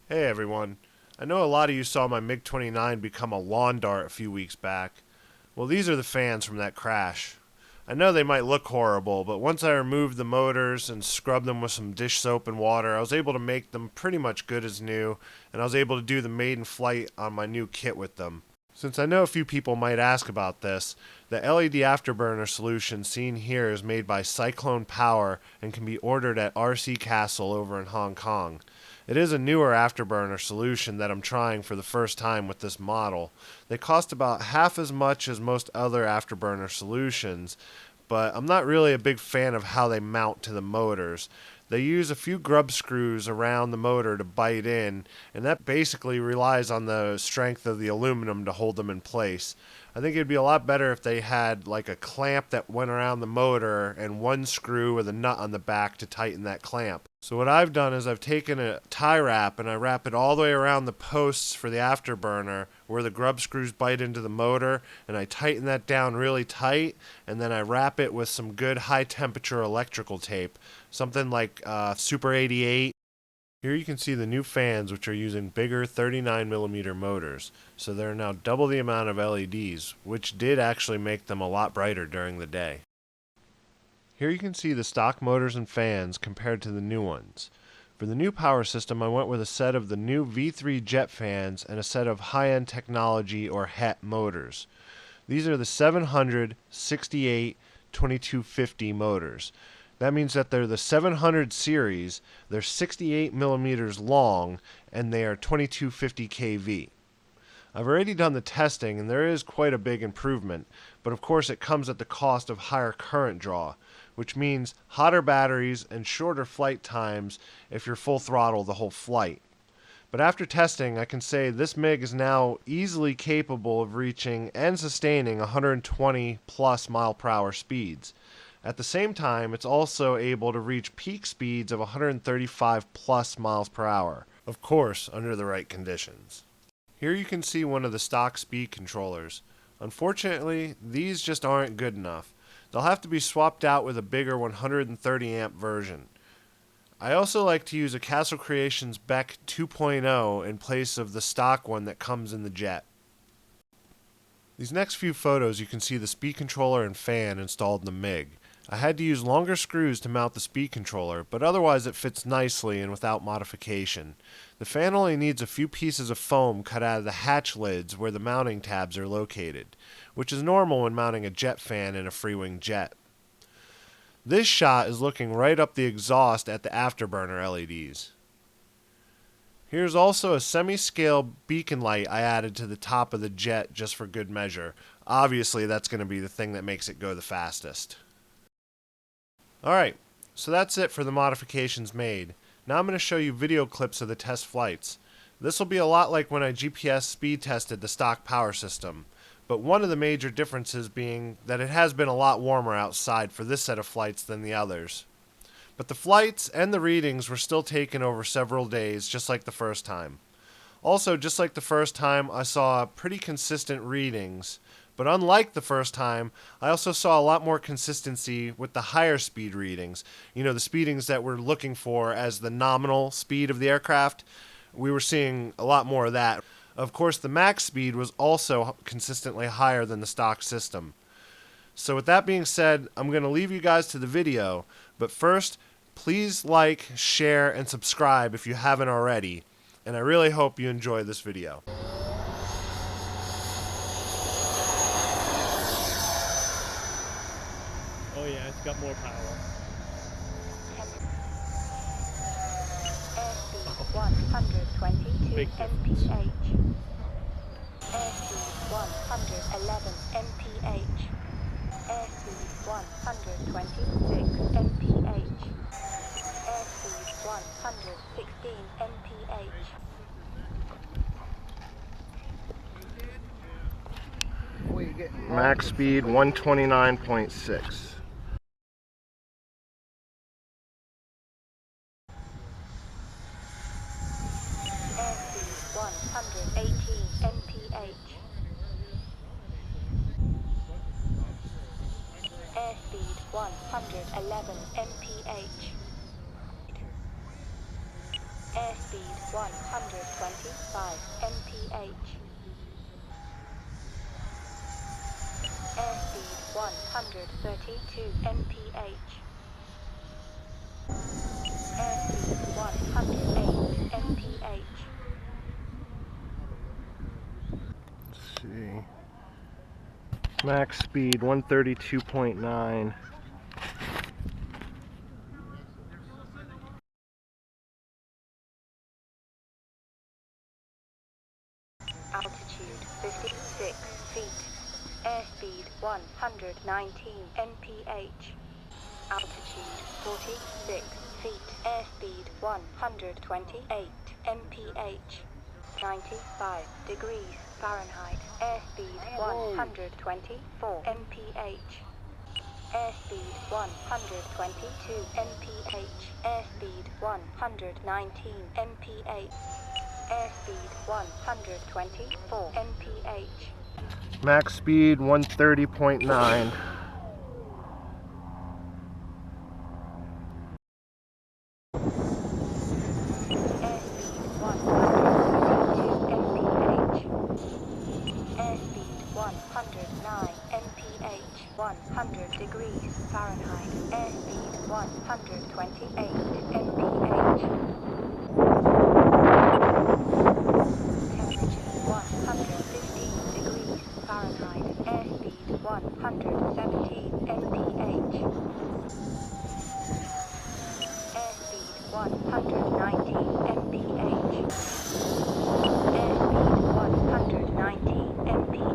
Hey everyone. I know a lot of you saw my Mig-29 become a lawn dart a few weeks back. Well, these are the fans from that crash. I know they might look horrible, but once I removed the motors and scrubbed them with some dish soap and water, I was able to make them pretty much good as new, and I was able to do the maiden flight on my new kit with them. Since I know a few people might ask about this, the LED Afterburner solution seen here is made by Cyclone Power and can be ordered at RC Castle over in Hong Kong. It is a newer Afterburner solution that I'm trying for the first time with this model. They cost about half as much as most other Afterburner solutions, but I'm not really a big fan of how they mount to the motors. They use a few grub screws around the motor to bite in, and that basically relies on the strength of the aluminum to hold them in place. I think it'd be a lot better if they had like a clamp that went around the motor and one screw with a nut on the back to tighten that clamp. So what I've done is I've taken a tie wrap and I wrap it all the way around the posts for the Afterburner where the grub screws bite into the motor, and I tighten that down really tight, and then I wrap it with some good high temperature electrical tape, something like Super 88. Here you can see the new fans, which are using bigger 39mm motors, so they're now double the amount of LEDs, which did actually make them a lot brighter during the day. Here you can see the stock motors and fans compared to the new ones. For the new power system, I went with a set of the new V3 jet fans and a set of high-end technology or HET motors. These are the 700, 68, 2250 motors. That means that they're the 700 series, they're 68 millimeters long, and they are 2250 kV. I've already done the testing, and there is quite a big improvement, but of course it comes at the cost of higher current draw, which means hotter batteries and shorter flight times if you're full throttle the whole flight. But after testing, I can say this MiG is now easily capable of reaching and sustaining 120 plus mile per hour speeds. At the same time, it's also able to reach peak speeds of 135 plus miles per hour, of course, under the right conditions. Here you can see one of the stock speed controllers. Unfortunately, these just aren't good enough. They'll have to be swapped out with a bigger 130 amp version. I also like to use a Castle Creations Beck 2.0 in place of the stock one that comes in the jet. These next few photos you can see the speed controller and fan installed in the MiG. I had to use longer screws to mount the speed controller, but otherwise it fits nicely and without modification. The fan only needs a few pieces of foam cut out of the hatch lids where the mounting tabs are located, which is normal when mounting a jet fan in a free-wing jet. This shot is looking right up the exhaust at the Afterburner LEDs. Here's also a semi-scale beacon light I added to the top of the jet just for good measure. Obviously that's going to be the thing that makes it go the fastest. Alright, so that's it for the modifications made. Now I'm going to show you video clips of the test flights. This will be a lot like when I GPS speed tested the stock power system, but one of the major differences being that it has been a lot warmer outside for this set of flights than the others. But the flights and the readings were still taken over several days, just like the first time. Also, just like the first time, I saw pretty consistent readings, but unlike the first time, I also saw a lot more consistency with the higher speed readings. You know, the speedings that we're looking for as the nominal speed of the aircraft. We were seeing a lot more of that. Of course, the max speed was also consistently higher than the stock system. So with that being said, I'm going to leave you guys to the video, but first, please like, share, and subscribe if you haven't already, and I really hope you enjoy this video. Oh yeah, it's got more power. Airspeed 122 Big difference. mph. Airspeed 111 mph. Airspeed 126 mph. Airspeed 116 mph. Max speed 129.6. Airspeed 118 mph. Airspeed 111 mph. Airspeed 125 mph. Airspeed 132 mph. Airspeed 108 mph. Let's see. Max speed 132.9. Altitude 56 feet. Airspeed 119 mph. Altitude 46 feet. Airspeed 128 mph. 95 degrees Fahrenheit. Airspeed 124 mph. Airspeed 122 mph. Airspeed 119 mph. Airspeed 124 mph. Max speed 130.9. Airspeed 132 mph. Airspeed 109 mph. 100 degrees Fahrenheit. Airspeed 128 mph. Temperature 115 degrees Fahrenheit. Airspeed 117 mph. Airspeed 119 mph. Airspeed 119 mph.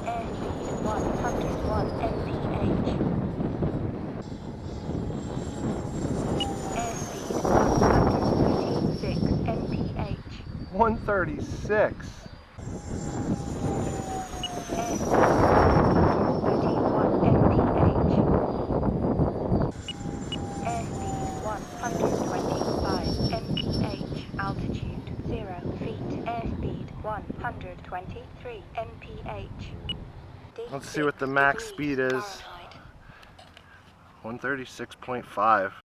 Airspeed 101 mph. Airspeed 136 mph. 136. Airspeed 131 mph. Airspeed 125 mph. Altitude 0 feet. Airspeed 123 mph. Let's see what the max 6 speed degrees is. Fahrenheit. 136.5.